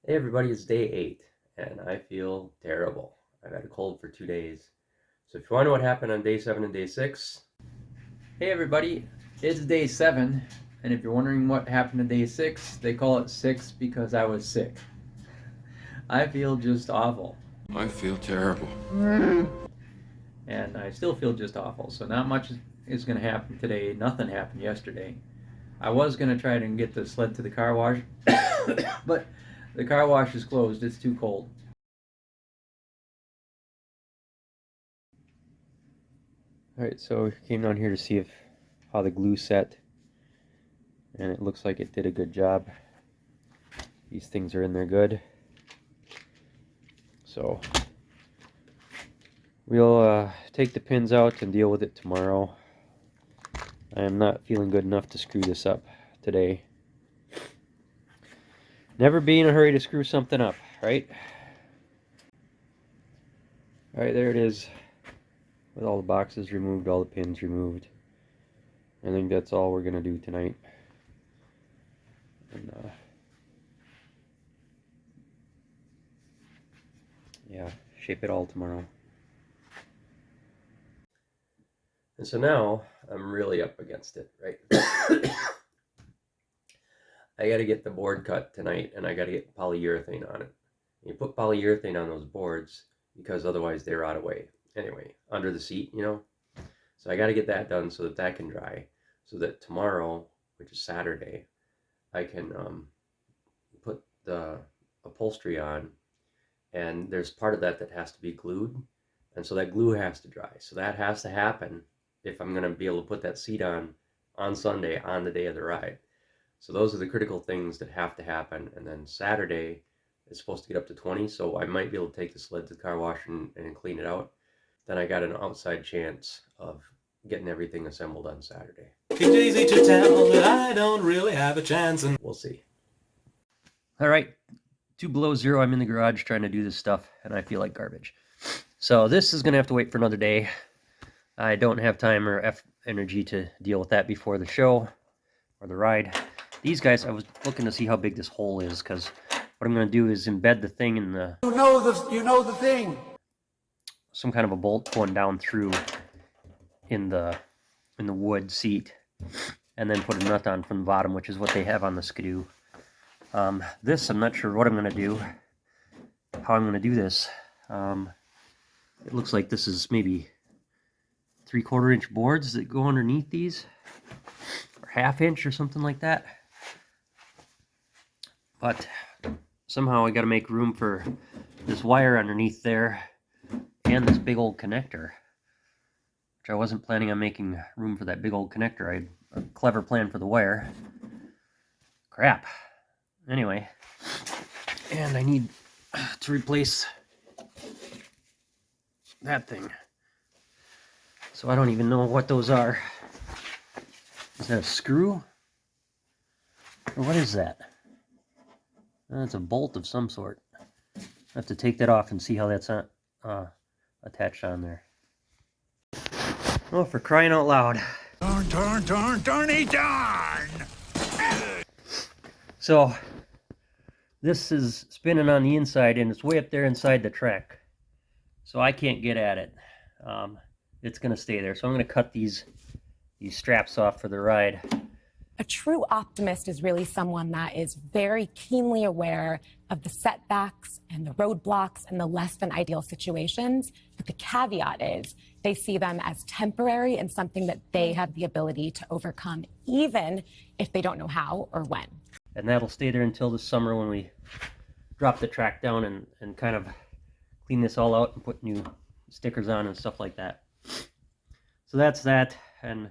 Hey everybody, it's day 8, and I feel terrible. I've had a cold for 2 days. So if you want to know what happened on day 7 and day 6, Hey everybody, it's day 7, and if you're wondering what happened to day 6, they call it 6 because I was sick. I feel just awful. I feel terrible. And I still feel just awful, so not much is going to happen today. Nothing happened yesterday. I was going to try to get the sled to the car wash, but the car wash is closed. It's too cold. Alright, so we came down here to see how the glue set, and it looks like it did a good job. These things are in there good. So we'll take the pins out and deal with it tomorrow. I am not feeling good enough to screw this up today. Never be in a hurry to screw something up, right? Alright, there it is. With all the boxes removed, all the pins removed. I think that's all we're going to do tonight. And, yeah, shape it all tomorrow. And so now, I'm really up against it, right? I got to get the board cut tonight, and I got to get polyurethane on it. And you put polyurethane on those boards, because otherwise they rot away. Anyway, under the seat, you know? So I got to get that done so that that can dry, so that tomorrow, which is Saturday, I can put the upholstery on, and there's part of that that has to be glued, and so that glue has to dry. So that has to happen if I'm going to be able to put that seat on Sunday, on the day of the ride. So those are the critical things that have to happen. And then Saturday is supposed to get up to 20, so I might be able to take the sled to the car wash and clean it out. Then I got an outside chance of getting everything assembled on Saturday. It's easy to tell that I don't really have a chance, and we'll see. All right, 2 below 0. I'm in the garage trying to do this stuff, and I feel like garbage. So this is going to have to wait for another day. I don't have time or energy to deal with that before the show or the ride. These guys, I was looking to see how big this hole is, because what I'm going to do is embed the thing in the... You know the thing. Some kind of a bolt going down through in the wood seat, and then put a nut on from the bottom, which is what they have on the Skidoo. This, I'm not sure what I'm going to do, how I'm going to do this. It looks like this is maybe 3/4 inch boards that go underneath these, or 1/2 inch or something like that. But somehow I got to make room for this wire underneath there and this big old connector, which I wasn't planning on making room for that big old connector. I had a clever plan for the wire. Crap. Anyway, and I need to replace that thing. So I don't even know what those are. Is that a screw? Or what is that? That's a bolt of some sort. I have to take that off and see how that's not attached on there. Oh, for crying out loud. Darn. So, this is spinning on the inside, and it's way up there inside the track. So I can't get at it. It's going to stay there. So I'm going to cut these straps off for the ride. A true optimist is really someone that is very keenly aware of the setbacks and the roadblocks and the less than ideal situations. But the caveat is they see them as temporary and something that they have the ability to overcome, even if they don't know how or when. And that'll stay there until the summer when we drop the track down and kind of clean this all out and put new stickers on and stuff like that. So that's that. And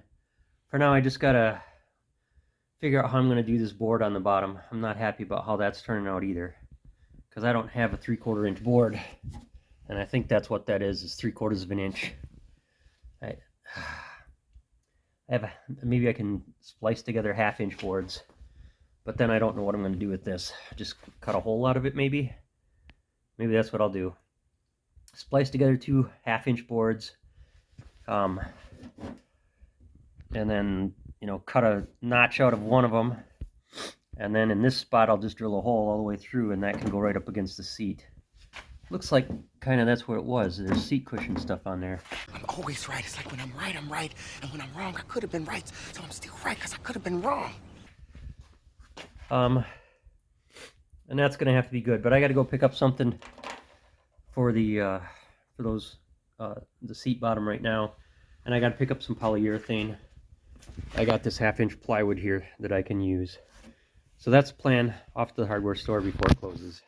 for now, I just got to figure out how I'm going to do this board on the bottom. I'm not happy about how that's turning out either, because I don't have a 3/4 inch board, and I think that's what that is 3/4 of an inch. I have maybe I can splice together 1/2 inch boards, but then I don't know what I'm going to do with this. Just cut a hole out of it, maybe that's what I'll do. Splice together 2 1/2 inch boards, and then cut a notch out of one of them, And then in this spot, I'll just drill a hole all the way through, and that can go right up against the seat. Looks like kind of that's where it was. There's seat cushion stuff on there. I'm always right. It's like when I'm right, I'm right. And when I'm wrong, I could have been right. So I'm still right because I could have been wrong. And that's gonna have to be good. But I got to go pick up something for the seat bottom right now, and I got to pick up some polyurethane. I got this 1/2-inch plywood here that I can use. So that's the plan. Off to the hardware store before it closes.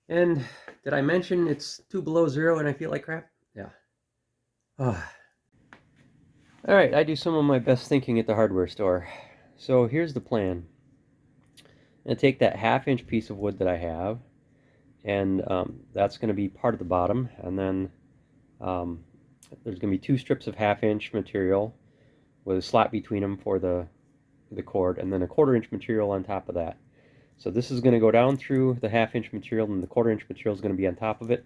And did I mention it's 2 below zero and I feel like crap? Yeah. All right, I do some of my best thinking at the hardware store. So here's the plan. I'm going to take that 1/2-inch piece of wood that I have, and that's going to be part of the bottom, and then there's going to be 2 strips of 1/2-inch material with a slot between them for the cord, and then a 1/4-inch material on top of that. So this is going to go down through the 1/2-inch material, and the 1/4-inch material is going to be on top of it.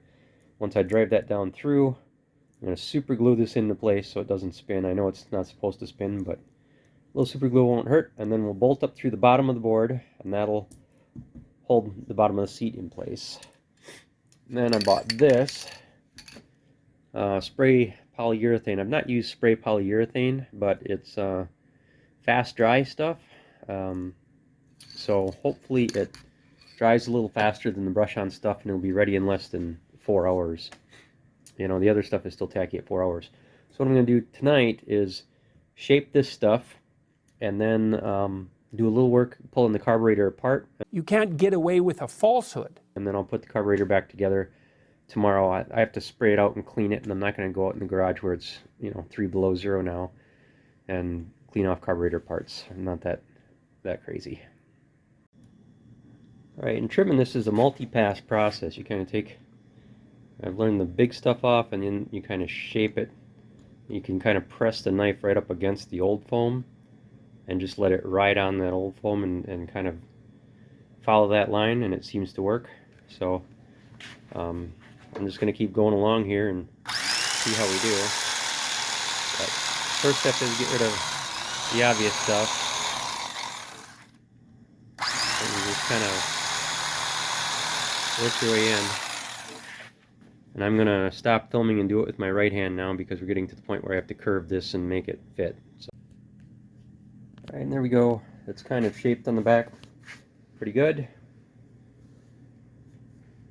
Once I drive that down through, I'm going to super glue this into place so it doesn't spin. I know it's not supposed to spin, but a little super glue won't hurt. And then we'll bolt up through the bottom of the board, and that'll hold the bottom of the seat in place. And then I bought this spray polyurethane. I've not used spray polyurethane, but it's fast dry stuff. So hopefully it dries a little faster than the brush-on stuff, and it'll be ready in less than 4 hours. You know, the other stuff is still tacky at 4 hours. So what I'm going to do tonight is shape this stuff, and then do a little work pulling the carburetor apart. You can't get away with a falsehood. And then I'll put the carburetor back together tomorrow. I have to spray it out and clean it, and I'm not going to go out in the garage where it's, you know, 3 below zero now and clean off carburetor parts. I'm not that crazy. Alright, and trimming this is a multi-pass process. You kind of take, I've learned the big stuff off, and then you kind of shape it. You can kind of press the knife right up against the old foam and just let it ride on that old foam and kind of follow that line, and it seems to work. So I'm just going to keep going along here and see how we do. But first step is get rid of the obvious stuff. And you just kind of work your way in. And I'm going to stop filming and do it with my right hand now, because we're getting to the point where I have to curve this and make it fit. So. Alright, and there we go. It's kind of shaped on the back pretty good.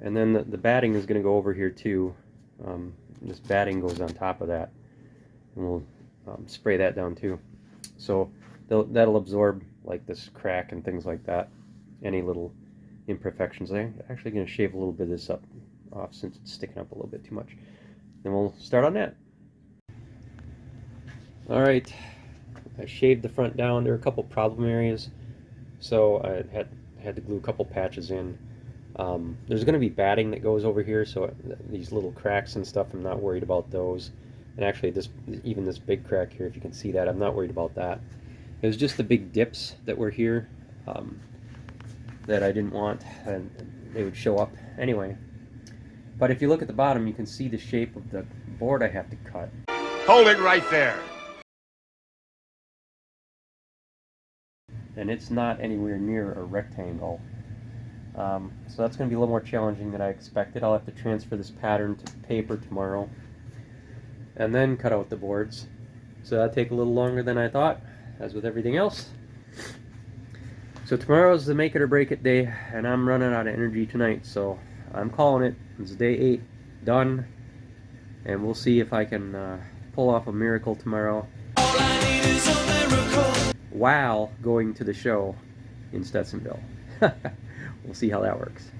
And then the batting is going to go over here too. This batting goes on top of that. And we'll spray that down too. So that'll absorb like this crack and things like that. Any little imperfections. I'm actually going to shave a little bit of this off since it's sticking up a little bit too much. Then we'll start on that. Alright, I shaved the front down. There are a couple problem areas, so I had to glue a couple patches in. There's going to be batting that goes over here, so these little cracks and stuff, I'm not worried about those. And actually, even this big crack here, if you can see that, I'm not worried about that. It was just the big dips that were here that I didn't want, and they would show up anyway. But if you look at the bottom, you can see the shape of the board I have to cut. Hold it right there. And it's not anywhere near a rectangle. So that's going to be a little more challenging than I expected. I'll have to transfer this pattern to paper tomorrow and then cut out the boards. So that'll take a little longer than I thought, as with everything else. So tomorrow's the make it or break it day, and I'm running out of energy tonight, so I'm calling it. It's day 8, done, and we'll see if I can pull off a miracle tomorrow while going to the show in Stetsonville. We'll see how that works.